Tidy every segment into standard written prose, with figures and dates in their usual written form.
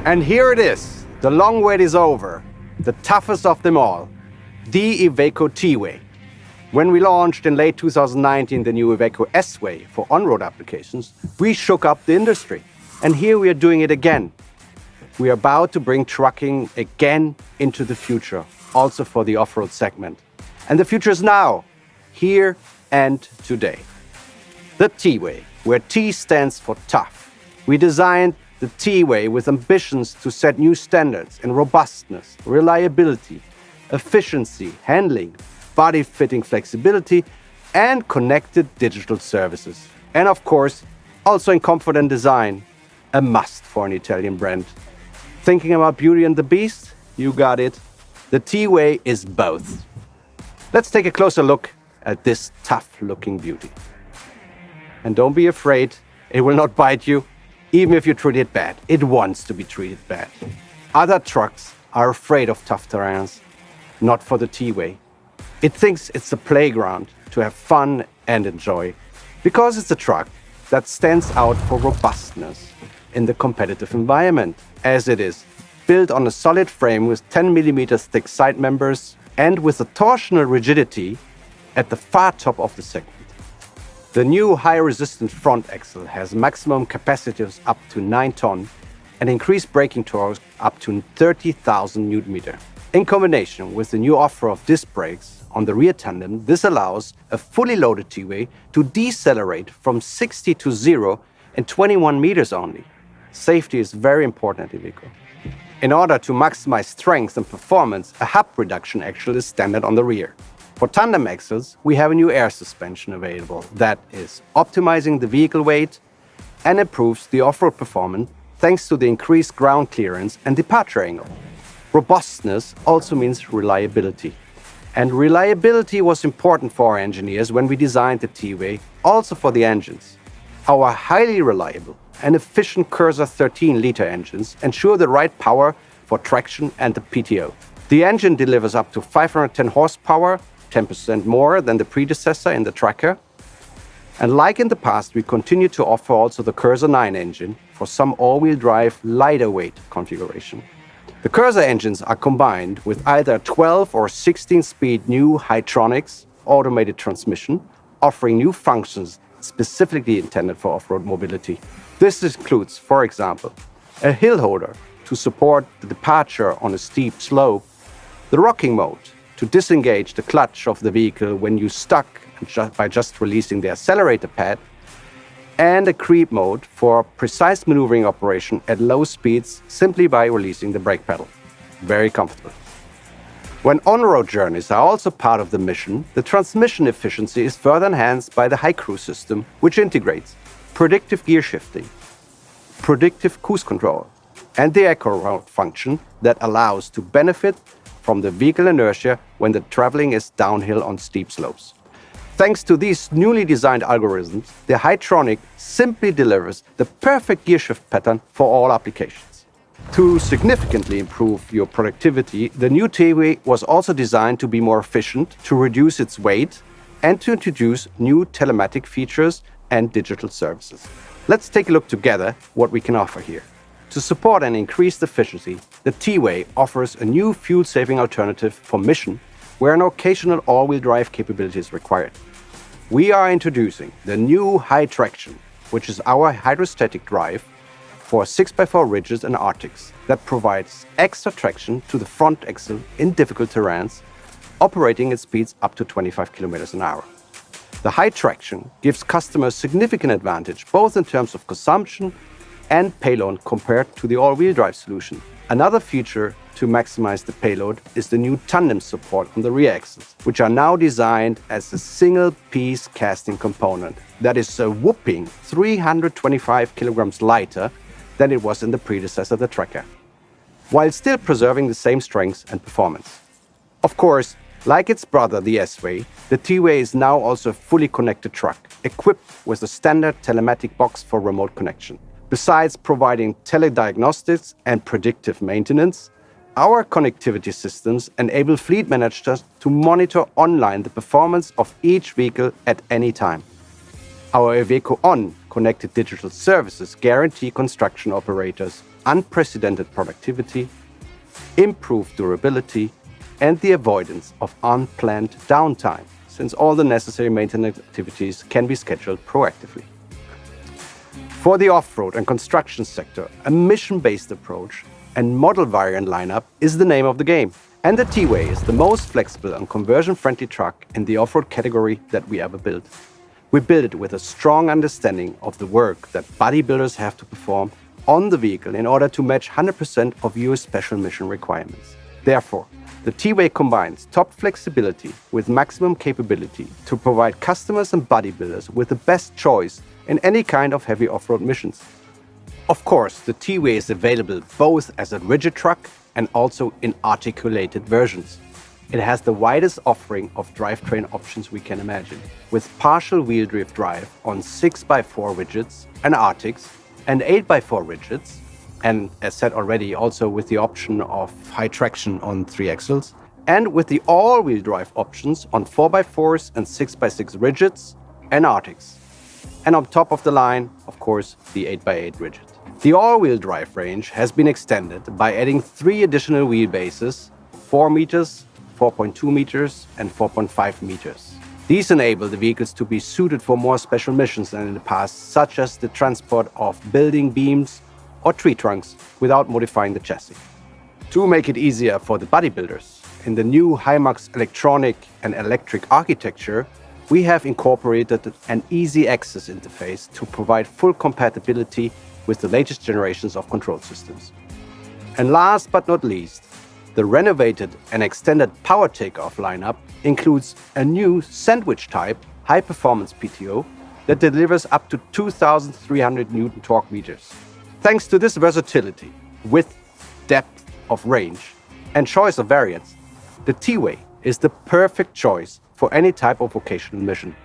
And here it is. The long wait is over. The toughest of them all. The IVECO T-WAY. When we launched in late 2019 the new IVECO S-WAY for on-road applications, we shook up the industry. And here we are doing it again. We are about to bring trucking again into the future, also for the off-road segment. And the future is now, here and today. The T-WAY, where T stands for tough. We designed the T-WAY with ambitions to set new standards in robustness, reliability, efficiency, handling, body fitting flexibility, and connected digital services. And of course, also in comfort and design, a must for an Italian brand. Thinking about Beauty and the Beast? You got it. The T-WAY is both. Let's take a closer look at this tough-looking beauty. And don't be afraid, it will not bite you. Even if you treat it bad, it wants to be treated bad. Other trucks are afraid of tough terrains, not for the T-WAY. It thinks it's a playground to have fun and enjoy, because it's a truck that stands out for robustness in the competitive environment, as it is built on a solid frame with 10 mm thick side members and with a torsional rigidity at the far top of the segment. The new high-resistant front axle has maximum capacities up to 9 tons and increased braking torque up to 30,000 Nm. In combination with the new Offroad disc brakes on the rear tandem, this allows a fully loaded T-WAY to decelerate from 60 to 0 in 21 meters only. Safety is very important at IVECO. In order to maximize strength and performance, a hub reduction axle is standard on the rear. For tandem axles, we have a new air suspension available that is optimizing the vehicle weight and improves the off-road performance thanks to the increased ground clearance and departure angle. Robustness also means reliability. And reliability was important for our engineers when we designed the T-WAY, also for the engines. Our highly reliable and efficient Cursor 13-liter engines ensure the right power for traction and the PTO. The engine delivers up to 510 horsepower, 10% more than the predecessor in the TRAKKER. And like in the past, we continue to offer also the Cursor 9 engine for some all-wheel drive lighter weight configuration. The Cursor engines are combined with either 12 or 16-speed new Hitronics automated transmission, offering new functions specifically intended for off-road mobility. This includes, for example, a hill holder to support the departure on a steep slope, the rocking mode to disengage the clutch of the vehicle when you're stuck by just releasing the accelerator pad, and a creep mode for precise maneuvering operation at low speeds simply by releasing the brake pedal. Very comfortable. When on-road journeys are also part of the mission, the transmission efficiency is further enhanced by the HiCruise system, which integrates predictive gear shifting, predictive cruise control, and the eco route function that allows to benefit from the vehicle inertia when the traveling is downhill on steep slopes. Thanks to these newly designed algorithms, the Hitronic simply delivers the perfect gear shift pattern for all applications. To significantly improve your productivity, the new T-WAY was also designed to be more efficient, to reduce its weight, and to introduce new telematic features and digital services. Let's take a look together what we can offer here. To support an increased efficiency, the T-WAY offers a new fuel-saving alternative for mission where an occasional all-wheel drive capability is required. We are introducing the new High Traction, which is our hydrostatic drive for 6x4 rigids and Arctics that provides extra traction to the front axle in difficult terrains, operating at speeds up to 25 km an hour. The High Traction gives customers significant advantage both in terms of consumption and payload compared to the all-wheel drive solution. Another feature to maximize the payload is the new tandem support on the rear axles, which are now designed as a single-piece casting component that is a whopping 325 kilograms lighter than it was in the predecessor, the TRAKKER, while still preserving the same strength and performance. Of course, like its brother, the S-WAY, the T-WAY is now also a fully connected truck, equipped with a standard telematic box for remote connection. Besides providing telediagnostics and predictive maintenance, our connectivity systems enable fleet managers to monitor online the performance of each vehicle at any time. Our IVECO On connected digital services guarantee construction operators unprecedented productivity, improved durability, and the avoidance of unplanned downtime, since all the necessary maintenance activities can be scheduled proactively. For the off-road and construction sector, a mission-based approach and model variant lineup is the name of the game. And the T-WAY is the most flexible and conversion-friendly truck in the off-road category that we ever built. We built it with a strong understanding of the work that bodybuilders have to perform on the vehicle in order to match 100% of US special mission requirements. Therefore, the T-WAY combines top flexibility with maximum capability to provide customers and bodybuilders with the best choice in any kind of heavy off-road missions. Of course, the T-WAY is available both as a rigid truck and also in articulated versions. It has the widest offering of drivetrain options we can imagine, with partial wheel drive drive on 6x4 rigids and Arctics and 8x4 rigids, and as said already, also with the option of high traction on 3 axles, and with the all-wheel drive options on 4x4s and 6x6 rigids and Arctics. And on top of the line, of course, the 8x8 rigid. The all-wheel drive range has been extended by adding 3 additional wheelbases, 4 meters, 4.2 meters and 4.5 meters. These enable the vehicles to be suited for more special missions than in the past, such as the transport of building beams or tree trunks without modifying the chassis. To make it easier for the bodybuilders, in the new Himax electronic and electric architecture, we have incorporated an easy access interface to provide full compatibility with the latest generations of control systems. And last but not least, the renovated and extended power takeoff lineup includes a new sandwich type high-performance PTO that delivers up to 2,300 Newton torque meters. Thanks to this versatility, width, depth of range, and choice of variants, the T-WAY is the perfect choice for any type of vocational mission,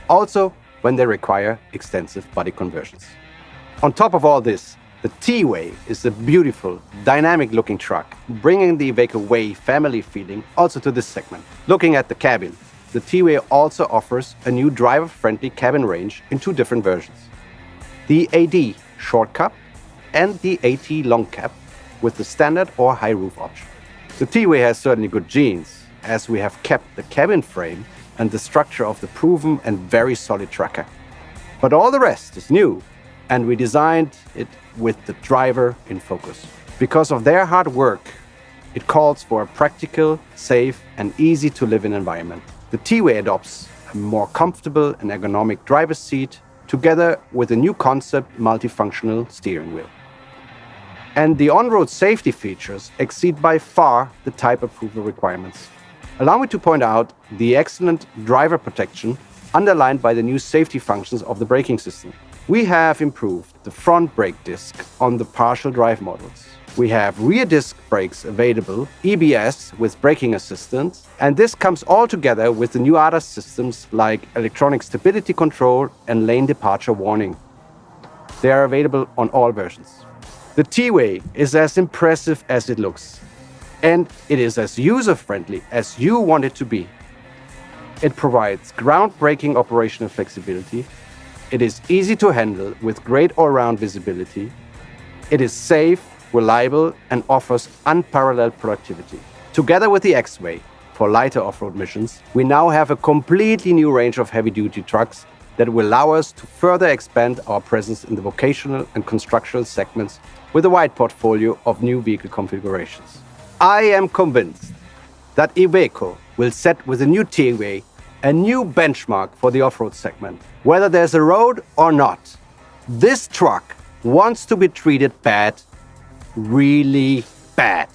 also when they require extensive body conversions. On top of all this, the T-WAY is a beautiful, dynamic-looking truck, bringing the IVECO WAY family feeling also to this segment. Looking at the cabin, the T-WAY also offers a new driver-friendly cabin range in 2 different versions. The AD short cab and the AT long cab with the standard or high roof option. The T-WAY has certainly good genes, as we have kept the cabin frame and the structure of the proven and very solid TRAKKER. But all the rest is new, and we designed it with the driver in focus. Because of their hard work, it calls for a practical, safe, and easy-to-live-in environment. The T-WAY adopts a more comfortable and ergonomic driver's seat, together with a new concept multifunctional steering wheel. And the on-road safety features exceed by far the type approval requirements. Allow me to point out the excellent driver protection underlined by the new safety functions of the braking system. We have improved the front brake disc on the partial drive models. We have rear disc brakes available, EBS with braking assistance, and this comes all together with the new ADAS systems like electronic stability control and lane departure warning. They are available on all versions. The T-WAY is as impressive as it looks, and it is as user-friendly as you want it to be. It provides groundbreaking operational flexibility. It is easy to handle with great all-round visibility. It is safe, reliable, and offers unparalleled productivity. Together with the X-WAY for lighter off-road missions, we now have a completely new range of heavy-duty trucks that will allow us to further expand our presence in the vocational and constructional segments with a wide portfolio of new vehicle configurations. I am convinced that IVECO will set with the new T-WAY a new benchmark for the off-road segment. Whether there's a road or not, this truck wants to be treated bad, really bad.